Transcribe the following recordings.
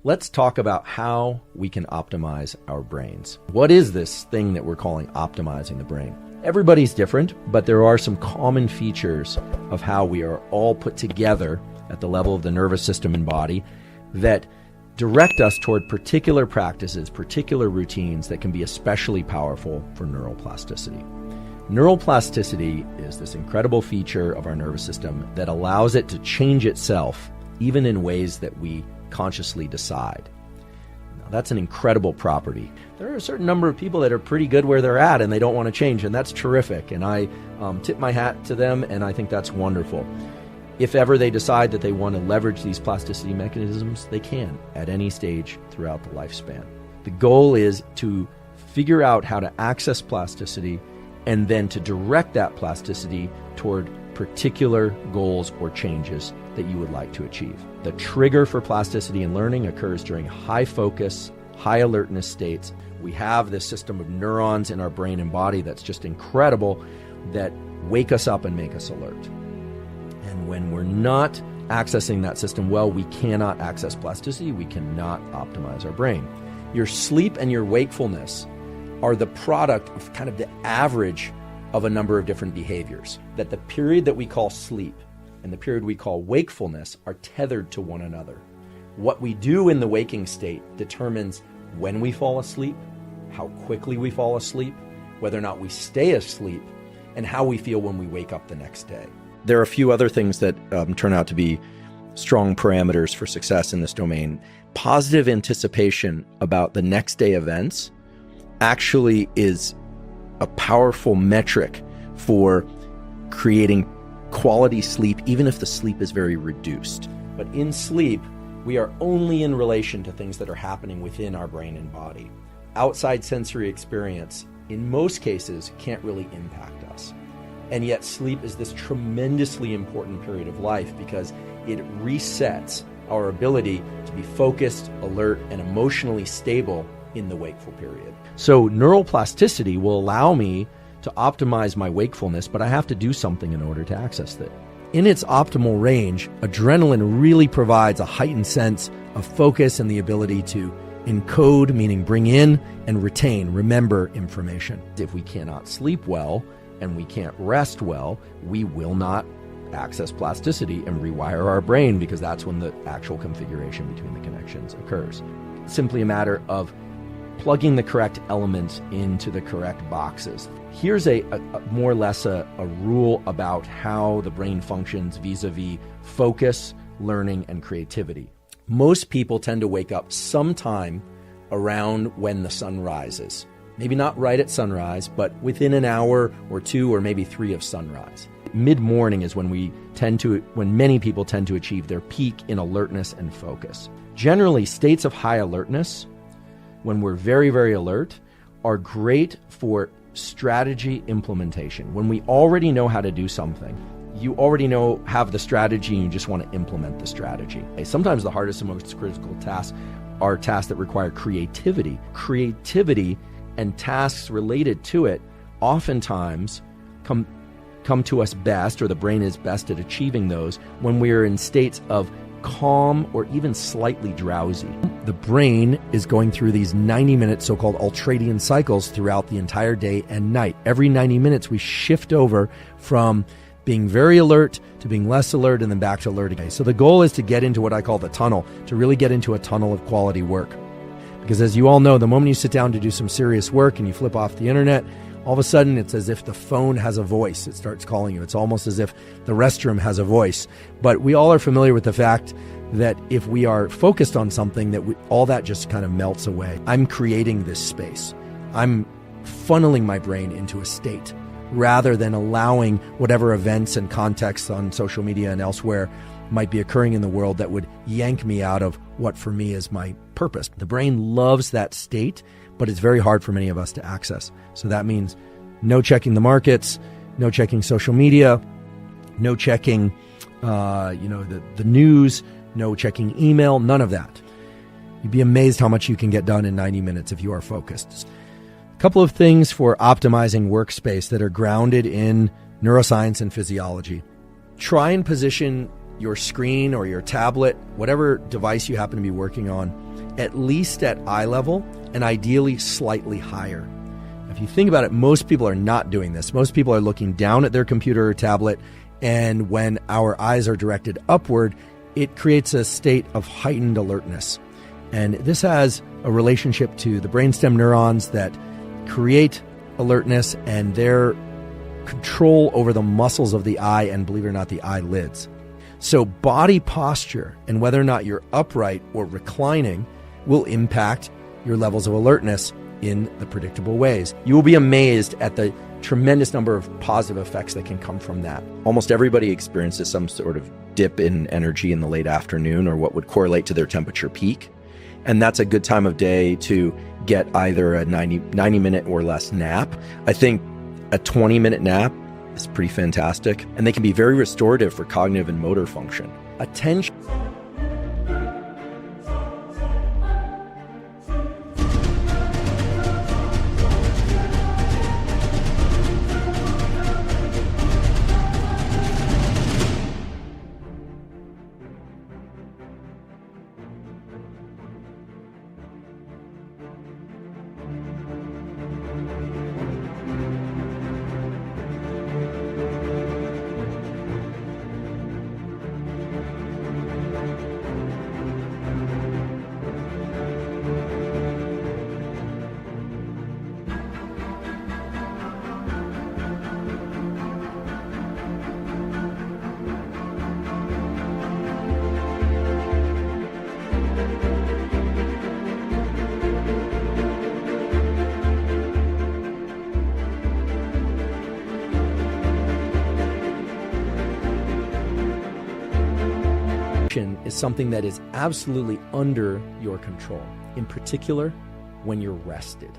let's talk about how we can optimize our brains. What is this thing that we're calling optimizing the brain? Everybody's different, but there are some common features of how we are all put together at the level of the nervous system and body that direct us toward particular practices, particular routines that can be especially powerful for neuroplasticity. Neuroplasticity is this incredible feature of our nervous system that allows it to change itself, even in ways that we consciously decide. Now, that's an incredible property. There are a certain number of people that are pretty good where they're at and they don't want to change, and that's terrific. And I tip my hat to them, and I think that's wonderful. If ever they decide that they want to leverage these plasticity mechanisms, they can at any stage throughout the lifespan. The goal is to figure out how to access plasticity and then to direct that plasticity toward particular goals or changes that you would like to achieve. The trigger for plasticity and learning occurs during high focus, high alertness states. We have this system of neurons in our brain and body that's just incredible that wake us up and make us alert. And when we're not accessing that system well, we cannot access plasticity. We cannot optimize our brain. Your sleep and your wakefulness are the product of kind of the average of a number of different behaviors. That the period that we call sleep and the period we call wakefulness are tethered to one another. What we do in the waking state determines when we fall asleep, how quickly we fall asleep, whether or not we stay asleep, and how we feel when we wake up the next day. There are a few other things that turn out to be strong parameters for success in this domain. Positive anticipation about the next day events actually is a powerful metric for creating quality sleep, even if the sleep is very reduced. But in sleep, we are only in relation to things that are happening within our brain and body. Outside sensory experience, in most cases, can't really impact us. And yet sleep is this tremendously important period of life because it resets our ability to be focused, alert, and emotionally stable in the wakeful period. So neuroplasticity will allow me to optimize my wakefulness, but I have to do something in order to access it. In its optimal range, adrenaline really provides a heightened sense of focus and the ability to encode, meaning bring in and retain, remember information. If we cannot sleep well, and we can't rest well, we will not access plasticity and rewire our brain because that's when the actual configuration between the connections occurs. It's simply a matter of plugging the correct elements into the correct boxes. Here's a more or less a rule about how the brain functions vis-a-vis focus, learning, and creativity. Most people tend to wake up sometime around when the sun rises. Maybe not right at sunrise, but within an hour or two or maybe 3 of sunrise. Mid-morning is when many people tend to achieve their peak in alertness and focus. Generally, states of high alertness, when we're very, very alert, are great for strategy implementation. When we already know how to do something, you already have the strategy and you just want to implement the strategy. Sometimes the hardest and most critical tasks are tasks that require creativity. Creativity and tasks related to it oftentimes come to us best, or the brain is best at achieving those, when we are in states of calm or even slightly drowsy. The brain is going through these 90-minute so-called ultradian cycles throughout the entire day and night. Every 90 minutes we shift over from being very alert to being less alert and then back to alert again. So the goal is to get into what I call the tunnel, to really get into a tunnel of quality work. Because as you all know, the moment you sit down to do some serious work and you flip off the internet, all of a sudden it's as if the phone has a voice. It starts calling you. It's almost as if the restroom has a voice. But we all are familiar with the fact that if we are focused on something, all that just kind of melts away. I'm creating this space. I'm funneling my brain into a state rather than allowing whatever events and contexts on social media and elsewhere might be occurring in the world that would yank me out of what for me is my purpose. The brain loves that state, but it's very hard for many of us to access. So that means no checking the markets, no checking social media, no checking the news, no checking email, none of that. You'd be amazed how much you can get done in 90 minutes if you are focused. A couple of things for optimizing workspace that are grounded in neuroscience and physiology. Try and position your screen or your tablet, whatever device you happen to be working on, at least at eye level, and ideally slightly higher. If you think about it, most people are not doing this. Most people are looking down at their computer or tablet, and when our eyes are directed upward, it creates a state of heightened alertness. And this has a relationship to the brainstem neurons that create alertness and their control over the muscles of the eye and, believe it or not, the eyelids. So body posture and whether or not you're upright or reclining will impact your levels of alertness in the predictable ways. You will be amazed at the tremendous number of positive effects that can come from that. Almost everybody experiences some sort of dip in energy in the late afternoon, or what would correlate to their temperature peak. And that's a good time of day to get either a 90-minute or less nap. I think a 20-minute nap is pretty fantastic, and they can be very restorative for cognitive and motor function. Attention. Is something that is absolutely under your control, in particular when you're rested.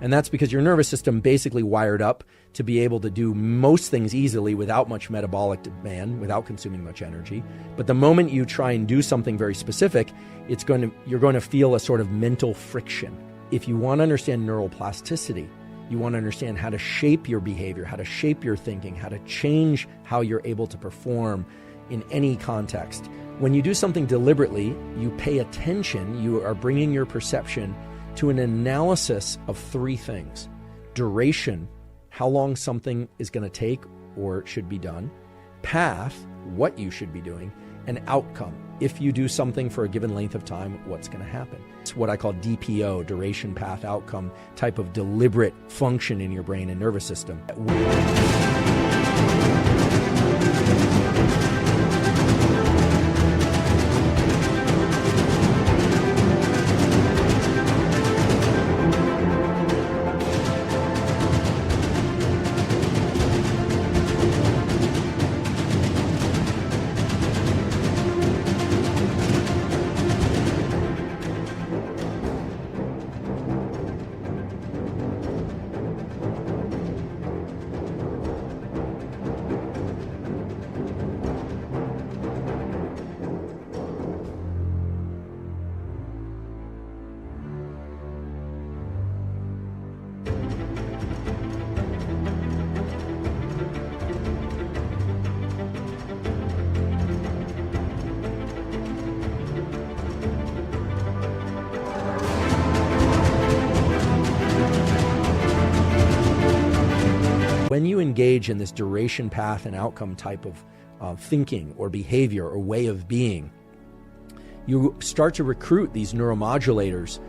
And that's because your nervous system basically wired up to be able to do most things easily without much metabolic demand, without consuming much energy. But the moment you try and do something very specific, you're going to feel a sort of mental friction. If you want to understand neuroplasticity, you want to understand how to shape your behavior, how to shape your thinking, how to change how you're able to perform in any context. When you do something deliberately, you pay attention, you are bringing your perception to an analysis of three things: duration, how long something is going to take or should be done; path, what you should be doing; and outcome. If you do something for a given length of time, what's going to happen? It's what I call DPO, duration, path, outcome, type of deliberate function in your brain and nervous system. When you engage in this duration, path, and outcome type of thinking or behavior or way of being, you start to recruit these neuromodulators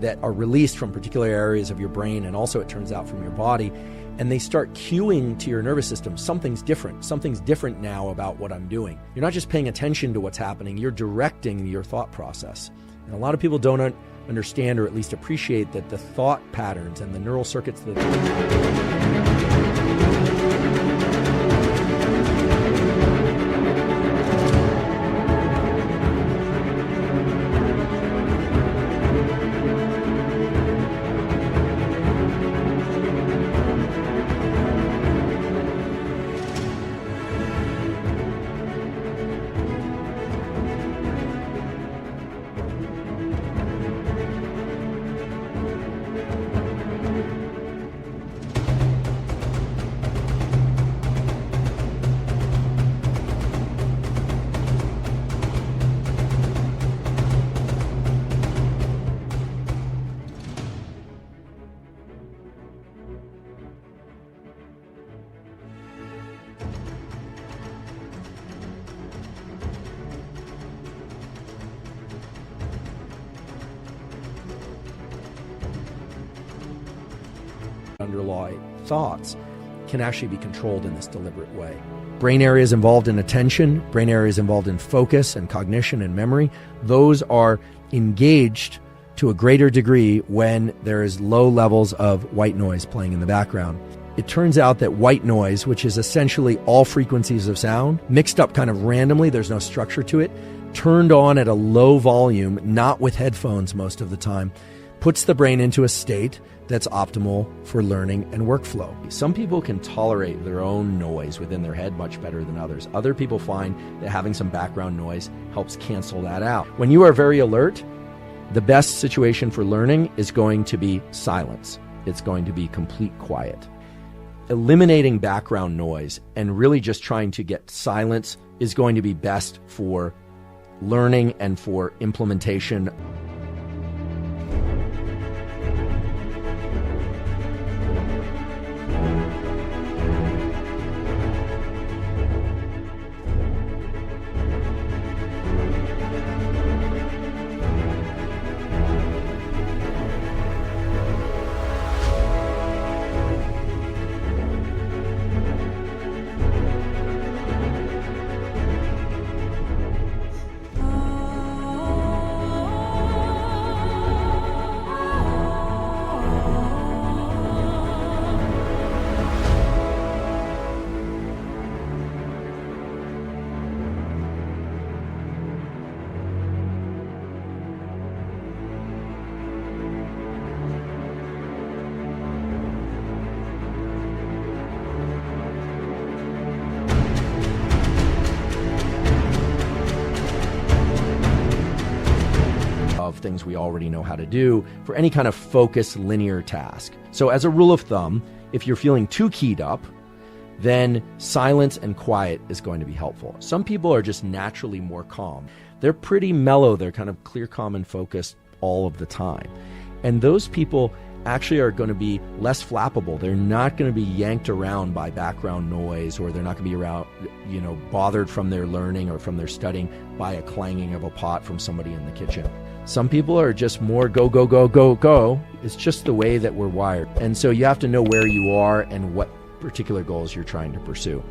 that are released from particular areas of your brain, and also, it turns out, from your body, and they start cueing to your nervous system, something's different now about what I'm doing. You're not just paying attention to what's happening, you're directing your thought process. And a lot of people don't understand, or at least appreciate, that the thought patterns and the neural circuits that underlie thoughts can actually be controlled in this deliberate way. Brain areas involved in attention, brain areas involved in focus and cognition and memory, those are engaged to a greater degree when there is low levels of white noise playing in the background. It turns out that white noise, which is essentially all frequencies of sound, mixed up kind of randomly, there's no structure to it, turned on at a low volume, not with headphones most of the time, puts the brain into a state that's optimal for learning and workflow. Some people can tolerate their own noise within their head much better than others. Other people find that having some background noise helps cancel that out. When you are very alert, the best situation for learning is going to be silence. It's going to be complete quiet. Eliminating background noise and really just trying to get silence is going to be best for learning and for implementation. Of things we already know how to do for any kind of focused linear task. So as a rule of thumb, if you're feeling too keyed up, then silence and quiet is going to be helpful. Some people are just naturally more calm. They're pretty mellow. They're kind of clear, calm, and focused all of the time. And those people actually are going to be less flappable. They're not going to be yanked around by background noise, or they're not going to be around, bothered from their learning or from their studying by a clanging of a pot from somebody in the kitchen. Some people are just more go, go, go, go, go. It's just the way that we're wired. And so you have to know where you are and what particular goals you're trying to pursue.